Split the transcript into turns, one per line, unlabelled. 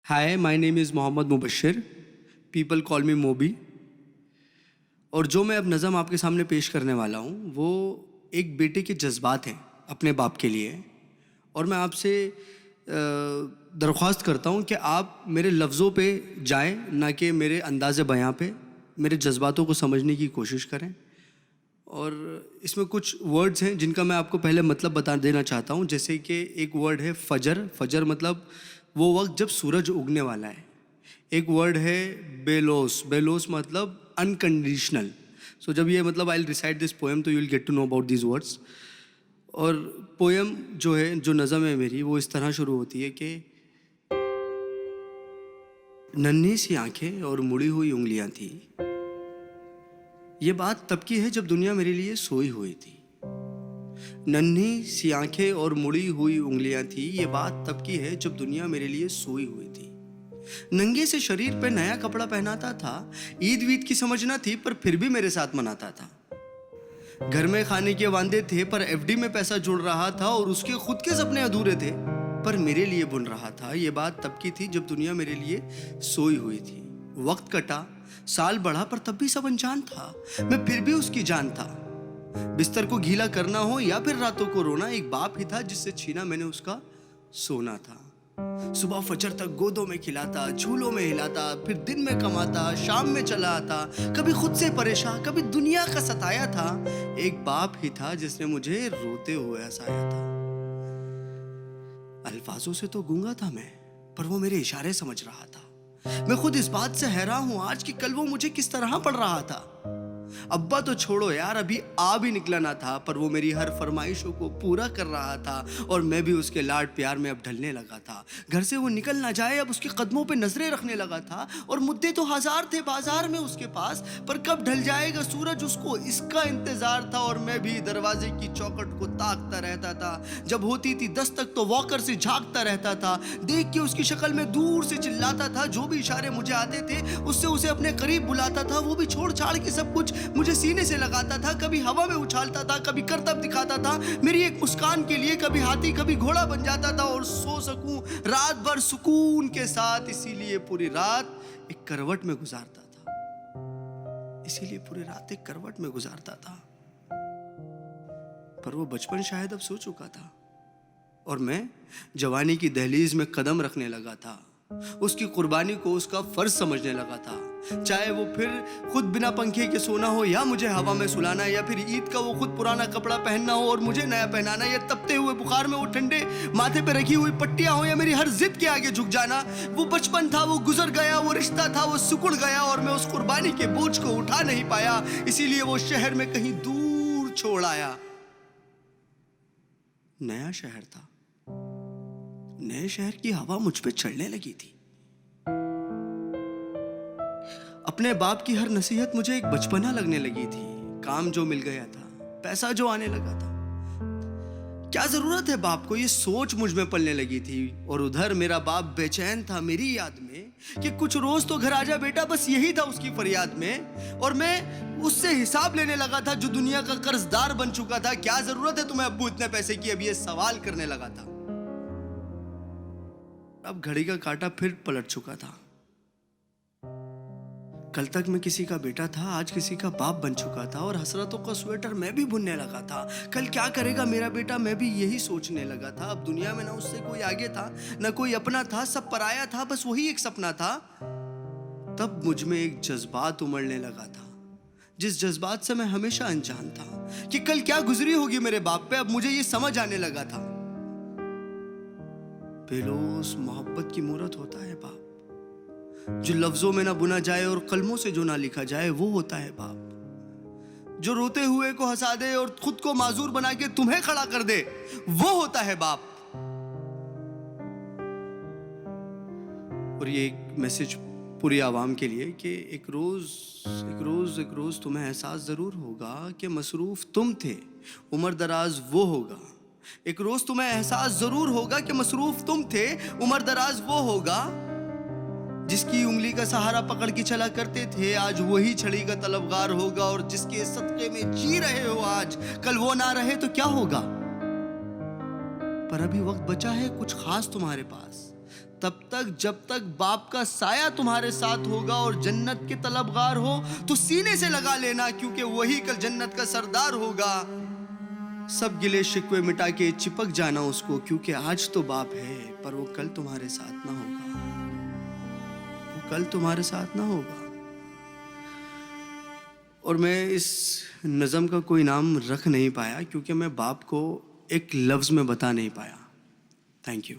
Hi, my name is Mohammad Mubashshir. People call me Mobi. और जो मैं अब नज़म आपके सामने पेश करने वाला हूँ वो एक बेटे के जज्बात हैं अपने बाप के लिए। और मैं आपसे दरख्वास्त करता हूँ कि आप मेरे लफ्ज़ों पे जाएं, ना कि मेरे अंदाज़े बयां पे। मेरे जज्बातों को समझने की कोशिश करें। और इसमें कुछ वर्ड्स हैं जिनका मैं आपको पहले मतलब बता देना चाहता हूँ। जैसे कि एक वर्ड है फजर। फजर मतलब वो वक्त जब सूरज उगने वाला है। एक वर्ड है बेलोस। बेलोस मतलब अनकंडीशनल। सो जब ये मतलब I will recite this poem तो you will get to know about this words. और पोएम जो है, जो नज़म है मेरी, वो इस तरह शुरू होती है कि नन्ही सी आंखें और मुड़ी हुई उंगलियां थी। ये बात तब की है जब दुनिया मेरे लिए सोई हुई थी। नन्ही सी आंखें और मुड़ी हुई उंगलियां थी। ये बात तब की है जब दुनिया मेरे लिए सोई हुई थी। नंगे से शरीर पे नया कपड़ा पहनाता था। ईद वीद की समझ ना थी पर फिर भी मेरे साथ मनाता था। घर में खाने के वांदे थे पर एफडी में पैसा जुड़ रहा था। और उसके खुद के सपने अधूरे थे पर मेरे लिए बुन रहा था। ये बात तब की थी जब दुनिया मेरे लिए सोई हुई थी। वक्त कटा, साल बढ़ा, पर तब भी सब अनजान था। मैं फिर भी उसकी जान था। बिस्तर को गीला करना हो या फिर रातों को रोना, एक बाप ही था जिससे छीना मैंने उसका सोना था। सुबह फजर तक गोदों में खिलाता, झूलों में हिलाता, फिर दिन में कमाता, शाम में चला आता। कभी खुद से परेशान, कभी दुनिया का सताया था। एक बाप ही था जिसने मुझे रोते हुए हंसाया था। अल्फाजों से तो गूंगा था मैं, पर वो मेरे इशारे समझ रहा था। मैं खुद इस बात से हैरान हूं आज कि कल वो मुझे किस तरह पढ़ रहा था। अब्बा तो छोड़ो यार, अभी आ भी निकला ना था, पर वो मेरी हर फरमाइशों को पूरा कर रहा था। और मैं भी उसके लाड प्यार में अब ढलने लगा था। घर से वो निकल ना जाए, अब उसके कदमों पे नजरें रखने लगा था। और मुद्दे तो हजार थे बाजार में उसके पास, पर कब ढल जाएगा सूरज उसको इसका इंतजार था। और मैं भी दरवाजे की चौखट को ताकता रहता था। जब होती थी दस्तक तो वॉकर से झांकता रहता था। देख के उसकी शक्ल में दूर से चिल्लाता था। जो भी इशारे मुझे आते थे उससे उसे अपने करीब बुलाता था। वो भी छोड़ छाड़ के सब कुछ मुझे सीने से लगाता था। कभी हवा में उछालता था, कभी करतब दिखाता था मेरी एक मुस्कान के लिए। कभी हाथी कभी घोड़ा बन जाता था और सो सकूं रात भर सुकून के साथ। इसीलिए पूरी रात एक करवट में गुजारता था। इसीलिए पूरी रात एक करवट में गुजारता था। पर वो बचपन शायद अब सो चुका था और मैं जवानी की दहलीज में कदम रखने लगा था। उसकी कुर्बानी को उसका फर्ज समझने लगा था। चाहे वो फिर खुद बिना पंखे के सोना हो, या मुझे हवा में सुलाना, या फिर ईद का वो खुद पुराना कपड़ा पहनना हो और मुझे नया पहनाना, या तपते हुए बुखार में वो ठंडे माथे पे रखी हुई पट्टियां हो, या मेरी हर जिद के आगे झुक जाना। वो बचपन था, वो गुजर गया। वो रिश्ता था, वो सिकुड़ गया। और मैं उस कुर्बानी के बोझ को उठा नहीं पाया। इसीलिए वो शहर में कहीं दूर छोड़ आया। नया शहर था। नए शहर की हवा मुझ पे चढ़ने लगी थी। अपने बाप की हर नसीहत मुझे एक बचपना लगने लगी थी। काम जो मिल गया था, पैसा जो आने लगा था, क्या जरूरत है बाप को, ये सोच मुझ में पलने लगी थी। और उधर मेरा बाप बेचैन था मेरी याद में कि कुछ रोज तो घर आजा बेटा, बस यही था उसकी फरियाद में। और मैं उससे हिसाब लेने लगा था जो दुनिया का कर्जदार बन चुका था। क्या जरूरत है तुम्हें अब्बू इतने पैसे की, अब ये सवाल करने लगा था। अब घड़ी का कांटा फिर पलट चुका था। कल तक मैं किसी का बेटा था, आज किसी का बाप बन चुका था। और हसरतों का स्वेटर मैं भी बुनने लगा था। कल क्या करेगा मेरा बेटा, मैं भी यही सोचने लगा था। अब दुनिया में ना उससे कोई आगे था, ना कोई अपना था, सब पराया था। बस वही एक सपना था। तब मुझ में एक जज्बात उमड़ने लगा था, जिस जज्बात से मैं हमेशा अनजान था कि कल क्या गुजरी होगी मेरे बाप पे। अब मुझे ये समझ आने लगा था। बेलोस मोहब्बत की मूरत होता है बाप। जो लफ्जों में ना बुना जाए और कलमों से जो ना लिखा जाए, वो होता है बाप। जो रोते हुए को हंसा दे और खुद को माजूर बना के तुम्हें खड़ा कर दे, वो होता है बाप। और ये एक मैसेज पूरी आवाम के लिए कि एक रोज तुम्हें एहसास जरूर होगा कि मसरूफ तुम थे, उम्र दराज वो होगा। एक रोज तुम्हें एहसास जरूर होगा कि मसरूफ तुम थे, उम्र दराज वो होगा। जिसकी उंगली का सहारा पकड़ के चला करते थे, आज वही छड़ी का तलबगार होगा। और जिसके सदके में जी रहे हो आज, कल वो ना रहे तो क्या होगा। पर अभी वक्त बचा है कुछ खास तुम्हारे पास। तब तक जब तक बाप का साया तुम्हारे साथ होगा और जन्नत के तलबगार हो तो सीने से लगा लेना, क्योंकि वही कल जन्नत का सरदार होगा। सब गिले शिकवे मिटा के चिपक जाना उसको, क्योंकि आज तो बाप है पर वो कल तुम्हारे साथ ना होगा, वो कल तुम्हारे साथ ना होगा। और मैं इस नज़म का कोई नाम रख नहीं पाया क्योंकि मैं बाप को एक लफ्ज़ में बता नहीं पाया। Thank you.